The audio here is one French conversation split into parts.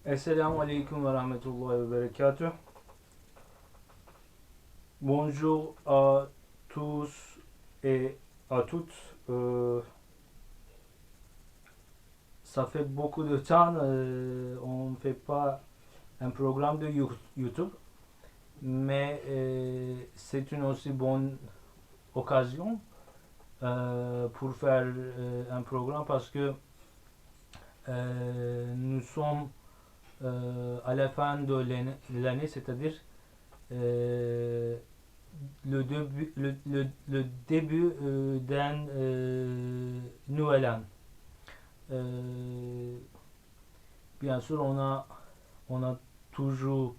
Esselamu alaikum wa rahmatullahi wa barakatuh. Bonjour à tous et à toutes. Ça fait beaucoup de temps, on ne fait pas un programme de YouTube, mais c'est une aussi bonne occasion pour faire un programme parce que nous sommes à la fin de l'année, c'est-à-dire euh, le début d'un nouvel an. Euh, Bien sûr, on a toujours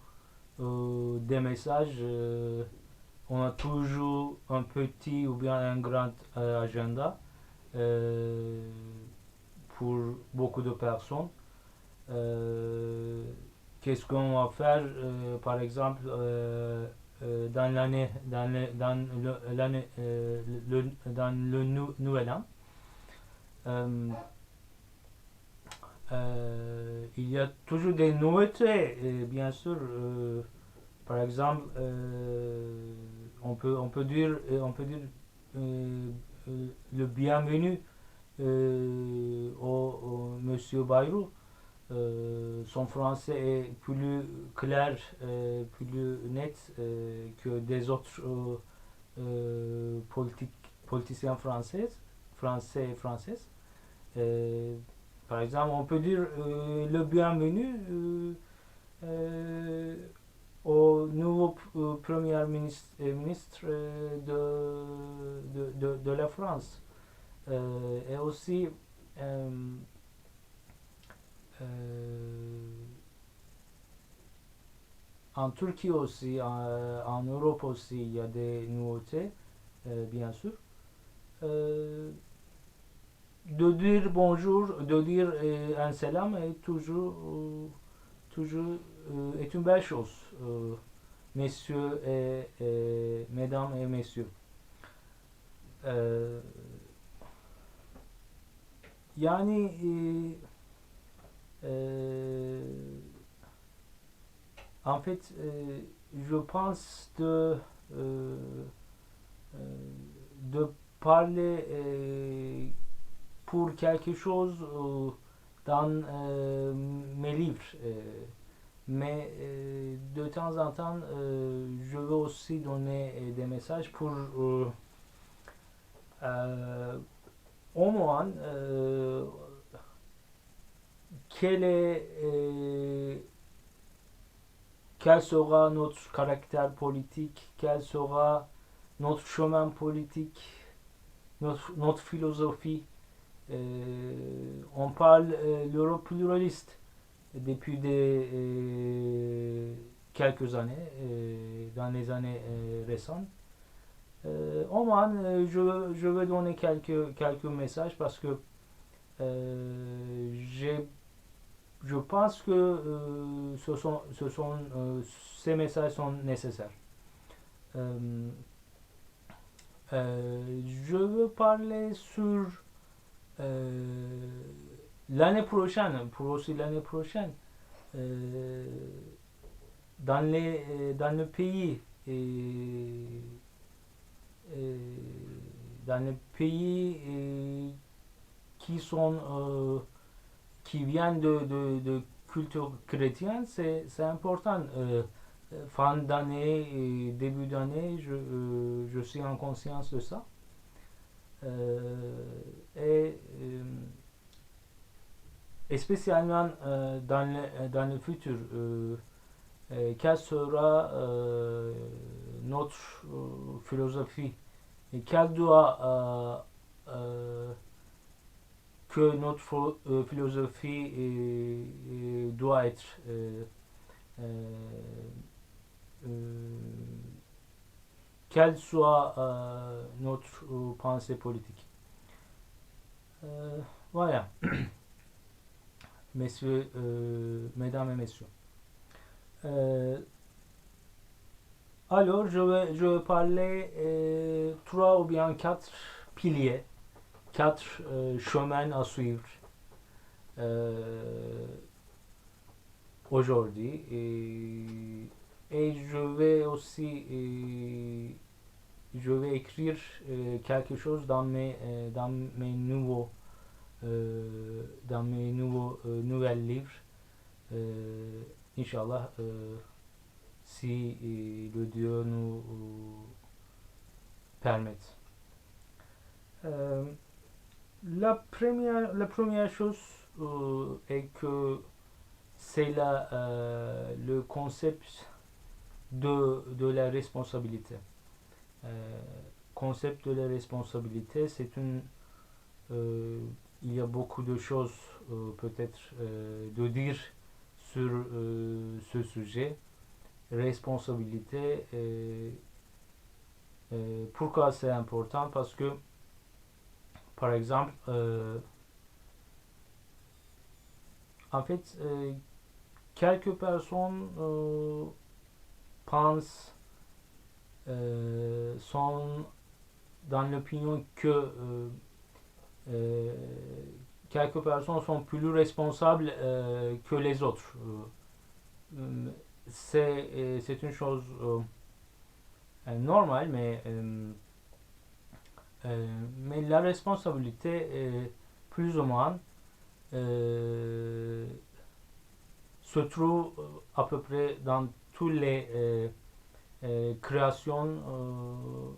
des messages, on a toujours un petit ou bien un grand agenda euh, pour beaucoup de personnes. Euh, Qu'est-ce qu'on va faire, par exemple, dans l'année, dans le nouvel an. Euh, il y a toujours des nouveautés, bien sûr. Par exemple, on peut dire le bienvenu au Monsieur Bayrou. Son français est plus clair, plus net que des autres politiciens français et françaises. Euh, Par exemple, on peut dire le bienvenu euh, au nouveau ministre de la France. Et aussi, euh, euh, en Turquie aussi, en Europe aussi, il y a des nouveautés, bien sûr. Euh, de dire bonjour, de dire un salam est toujours est une belle chose, messieurs et mesdames et messieurs. Euh, Yani en fait, je pense euh, de parler pour quelque chose dans mes livres. Mais de temps en temps, je veux aussi donner des messages pour au moins quel est, quel sera notre caractère politique, quel sera notre chemin politique, notre philosophie. On parle l'Europe pluraliste depuis quelques années, dans les années récentes. Au moins, je veux donner quelques messages parce que je pense que ces messages sont nécessaires. Euh, je veux parler sur euh, l'année prochaine, pour aussi l'année prochaine, euh, dans le pays et, et dans les pays qui sont qui viennent de culture chrétienne, c'est important. Fin d'année et début d'année, je suis en conscience de ça. Et spécialement dans le futur, quelle sera notre philosophie et quelle doit que notre philosophie doit être euh, quelle soit notre pensée politique. Voilà, messieurs, mesdames et messieurs. Euh, alors, je vais parler trois ou bien quatre piliers, quatre chemins à suivre. Euh, aujourd'hui. Et je vais aussi je vais écrire quelque chose dans mes nouveaux nouvelles livres. Inch'Allah, si le Dieu nous permet. Euh, la première chose est que c'est le concept de la responsabilité. Euh, concept de la responsabilité, il y a beaucoup de choses peut-être de dire sur ce sujet. Responsabilité, pourquoi c'est important? Parce que, par exemple, en fait, quelques personnes pensent, sont dans l'opinion que euh, quelques personnes sont plus responsables que les autres. C'est une chose normale, mais la responsabilité est plus ou moins euh, se trouve à peu près dans toutes les créations,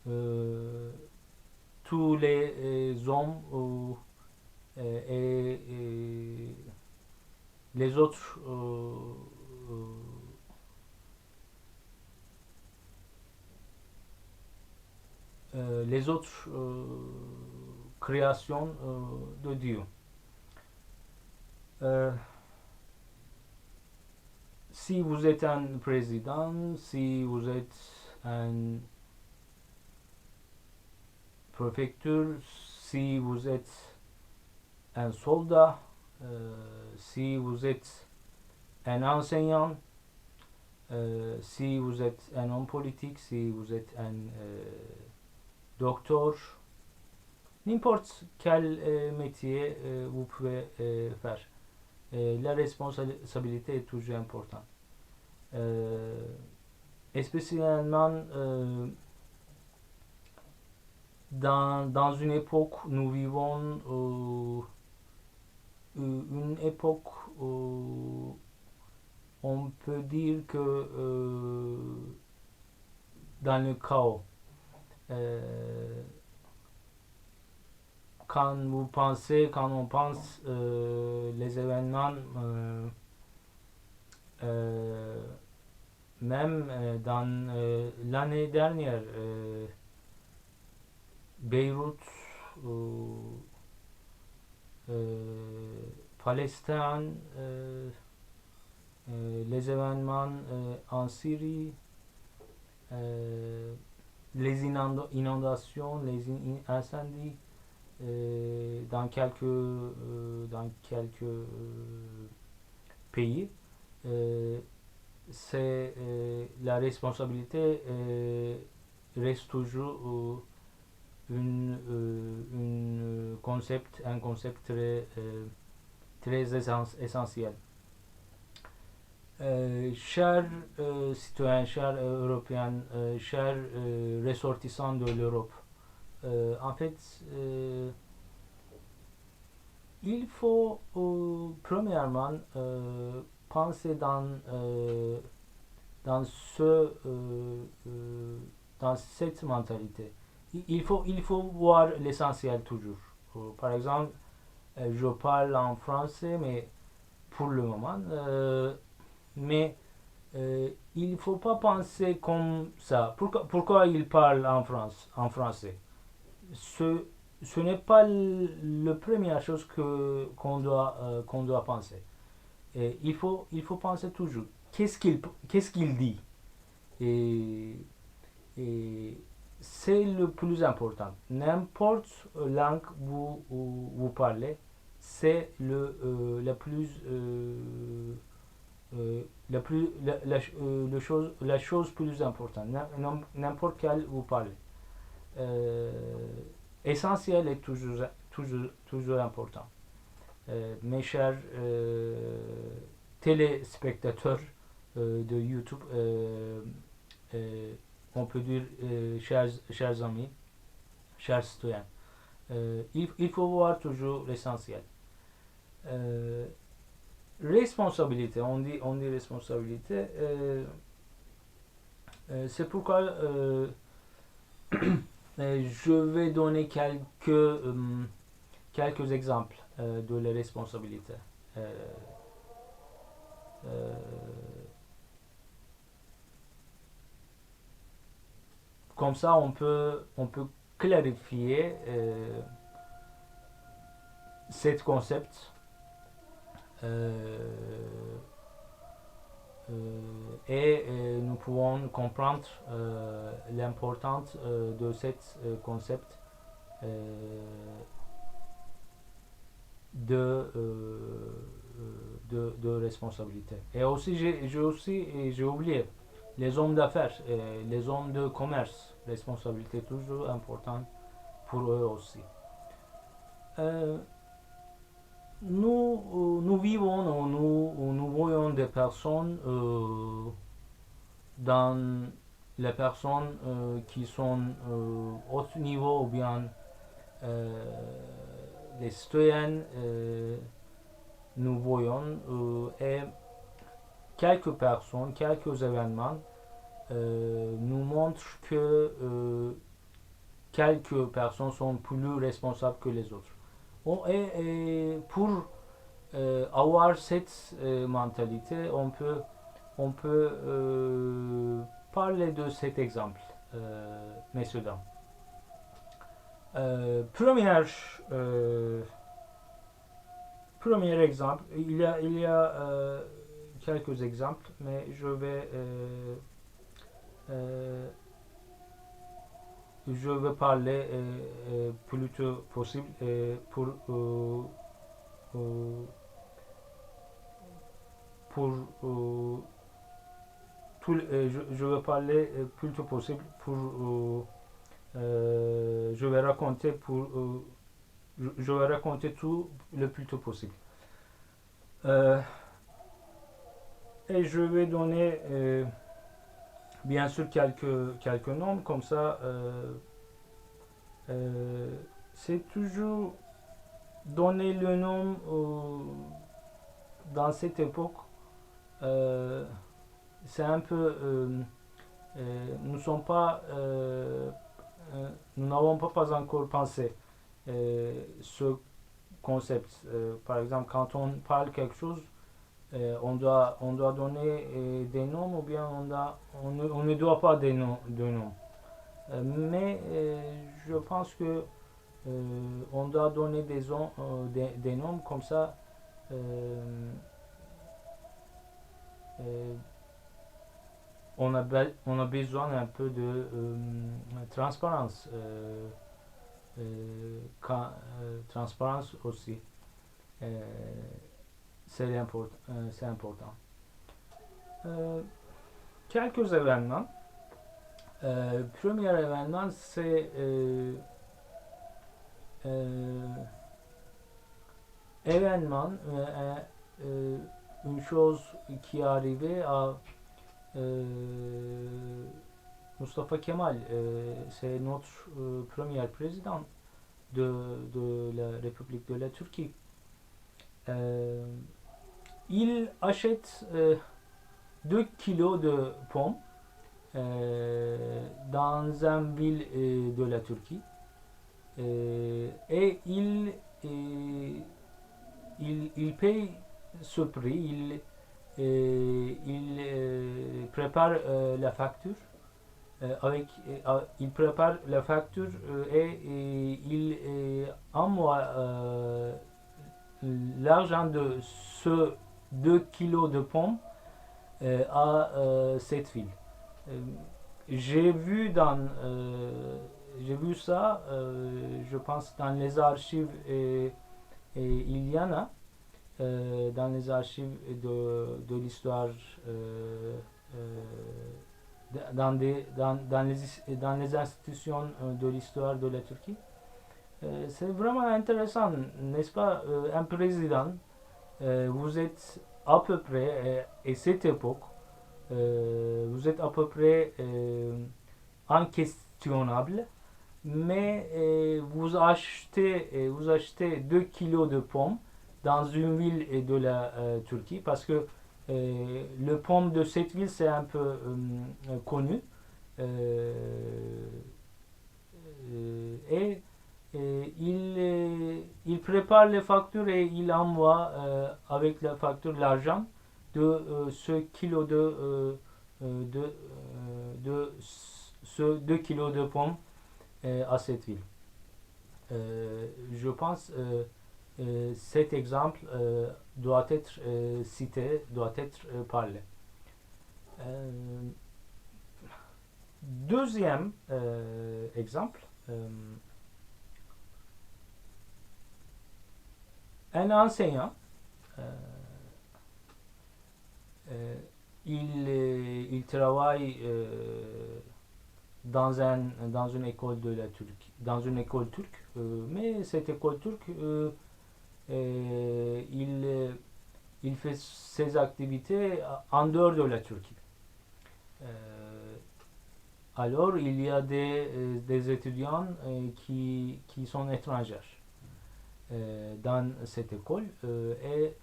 euh, tous les hommes et les autres créations de Dieu. Euh, si vous êtes un président, si vous êtes un préfecture, si vous êtes un soldat, si vous êtes un enseignant, si vous êtes un homme politique, si vous êtes un docteur, n'importe quel métier vous pouvez faire. La responsabilité est toujours importante. Et spécialement dans une époque, nous vivons une époque où on peut dire que dans le chaos, quand on pense les événements, euh, même dans l'année dernière, Beyrouth, Palestine, les événements en Syrie, les inondations, les incendies dans quelques pays, c'est la responsabilité reste toujours un concept très essentiel. Chers citoyens, chers Européens, chers ressortissants de l'Europe, en fait, il faut premièrement penser dans dans cette mentalité. Il faut voir l'essentiel toujours. Par exemple, je parle en français, mais pour le moment, mais il ne faut pas penser comme ça. Pourquoi il parle en français? Ce, ce n'est pas la première chose qu'on doit penser. Et il faut penser toujours. Qu'est-ce qu'il dit? Et, et c'est le plus important. N'importe langue vous parlez, c'est la chose plus importante. N'importe quelle vous parlez. Euh, Essentiel est toujours important. Mes chers téléspectateurs de YouTube, on peut dire chers amis, chers citoyens. Il faut voir toujours l'essentiel. Responsabilité, on dit responsabilité. C'est pourquoi je vais donner quelques exemples de les responsabilités. Comme ça, on peut clarifier cet concept et nous pouvons comprendre l'importance de ce concept de responsabilité. Et aussi, j'ai oublié les hommes d'affaires, les hommes de commerce, responsabilité toujours importante pour eux aussi. Nous vivons, nous voyons des personnes dans les personnes qui sont au niveau ou bien les citoyens, nous voyons et quelques personnes, quelques événements nous montrent que quelques personnes sont plus responsables que les autres. Et pour avoir cette mentalité, on peut parler de cet exemple, messieurs dames. Premier exemple, il y a quelques exemples, mais je vais parler plutôt possible je vais parler plutôt possible je vais raconter je vais raconter tout le plus tôt possible. Et je vais donner bien sûr quelques noms, comme ça c'est toujours donner le nom dans cette époque, c'est un peu nous sommes pas nous n'avons pas encore pensé ce concept. Par exemple, quand on parle quelque chose, on doit donner des noms ou bien on ne doit pas de noms. Mais je pense que on doit donner des noms, comme ça on a besoin un peu de transparence. Transparence aussi. C'est important. Quelques événements. Premier événement, c'est une chose qui est arrivée à Mustafa Kemal. C'est notre premier président de la République de la Turquie. Il achète 2 kilos de pommes dans une ville de la Turquie, et il paye ce prix, il prépare la facture il prépare la facture et il envoie l'argent de ce 2 kilos de pommes à cette ville. J'ai vu ça, je pense dans les archives, et il y en a dans les archives de l'histoire, dans les institutions de l'histoire de la Turquie. C'est vraiment intéressant, n'est-ce pas? Un président, vous êtes à peu près, à cette époque, vous êtes à peu près inquestionnable, mais vous achetez 2 kilos de pommes dans une ville de la Turquie parce que le pomme de cette ville c'est un peu connu. Euh, et il prépare les factures et il envoie avec la facture l'argent de ce kilo de ce 2 kilos de pommes à cette ville. Je pense cet exemple doit être cité, doit être parlé. Euh, Deuxième exemple, un enseignant, euh, euh, il travaille dans une école de la Turquie, dans une école turque, mais cette école turque, il fait ses activités en dehors de la Turquie. Euh, alors, il y a des étudiants qui sont étrangers dans cette école et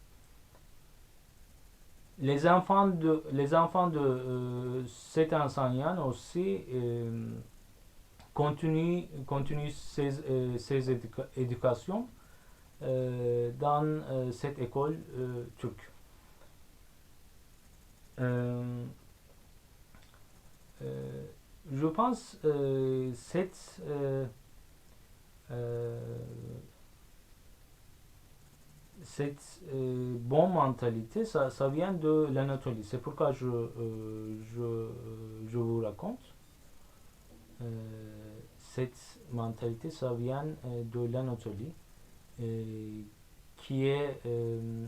les enfants de cet enseignant aussi continuent ses éducations dans cette école turque. Euh, euh, je pense euh, cette bonne mentalité, ça vient de l'Anatolie. C'est pourquoi je vous raconte. Cette mentalité, ça vient de l'Anatolie, euh, qui est euh,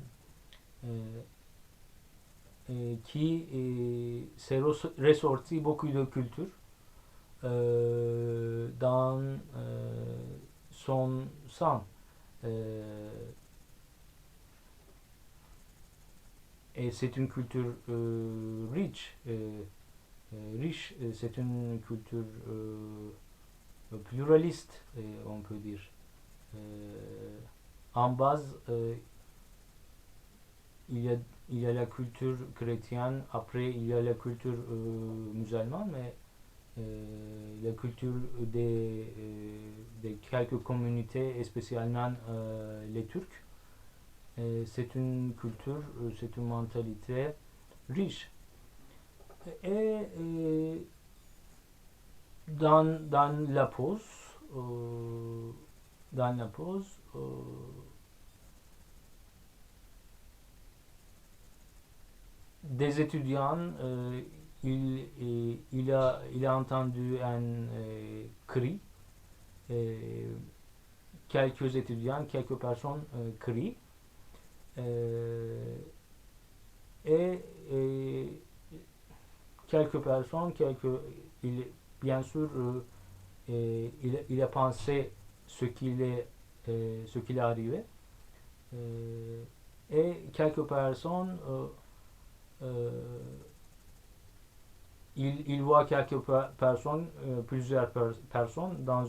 qui s'est ressorti beaucoup de culture dans son sang. Euh, et c'est une culture riche, c'est une culture pluraliste, on peut dire. Euh, en base, il y a, il y a la culture chrétienne, après il y a la culture musulmane, mais la culture des quelques communautés, et spécialement les Turcs, c'est une culture, c'est une mentalité riche. Et dans la pause, euh, dans la pause, des étudiants, il a entendu un cri. euh, Quelques étudiants, quelques personnes crient. Euh, et quelques personnes, il, bien sûr, il a pensé ce ce qu'il est arrivé. Euh, et quelques personnes, il voit quelques personnes, plusieurs personnes dans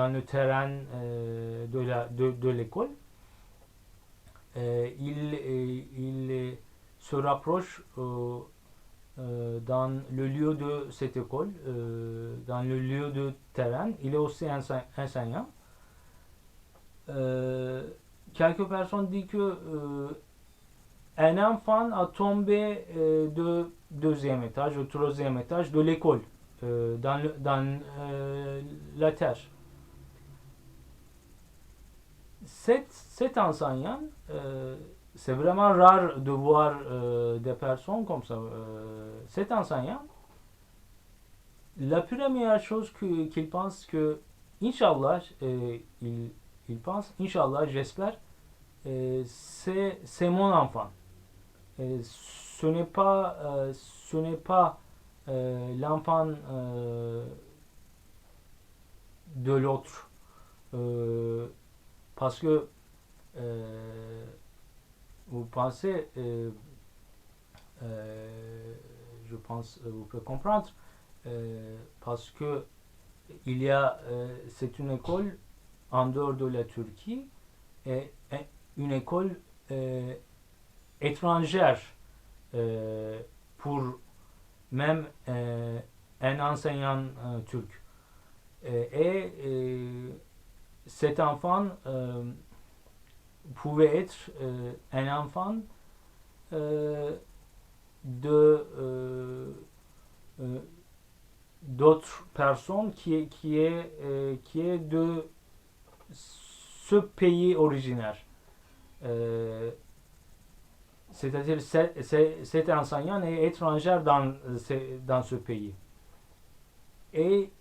le terrain de l'école. Il se rapproche dans le lieu de cette école, dans le lieu de terrain. Il est aussi enseignant. Euh, Quelques personnes disent que un enfant a tombé de deuxième étage ou troisième étage de l'école dans la terre. Cet enseignant, c'est vraiment rare de voir des personnes comme ça. Cet enseignant, la première chose qu'il pense que, Inch'Allah, il pense, Inch'Allah, j'espère, c'est mon enfant. Ce n'est pas l'enfant de l'autre. Parce que vous pensez, je pense, vous pouvez comprendre, parce que c'est une école en dehors de la Turquie et une école étrangère pour même un enseignant turc. Et cet enfant pouvait être un enfant de d'autres personnes qui est de ce pays originaire. C'est-à-dire cet enseignant est étranger dans ce pays. Et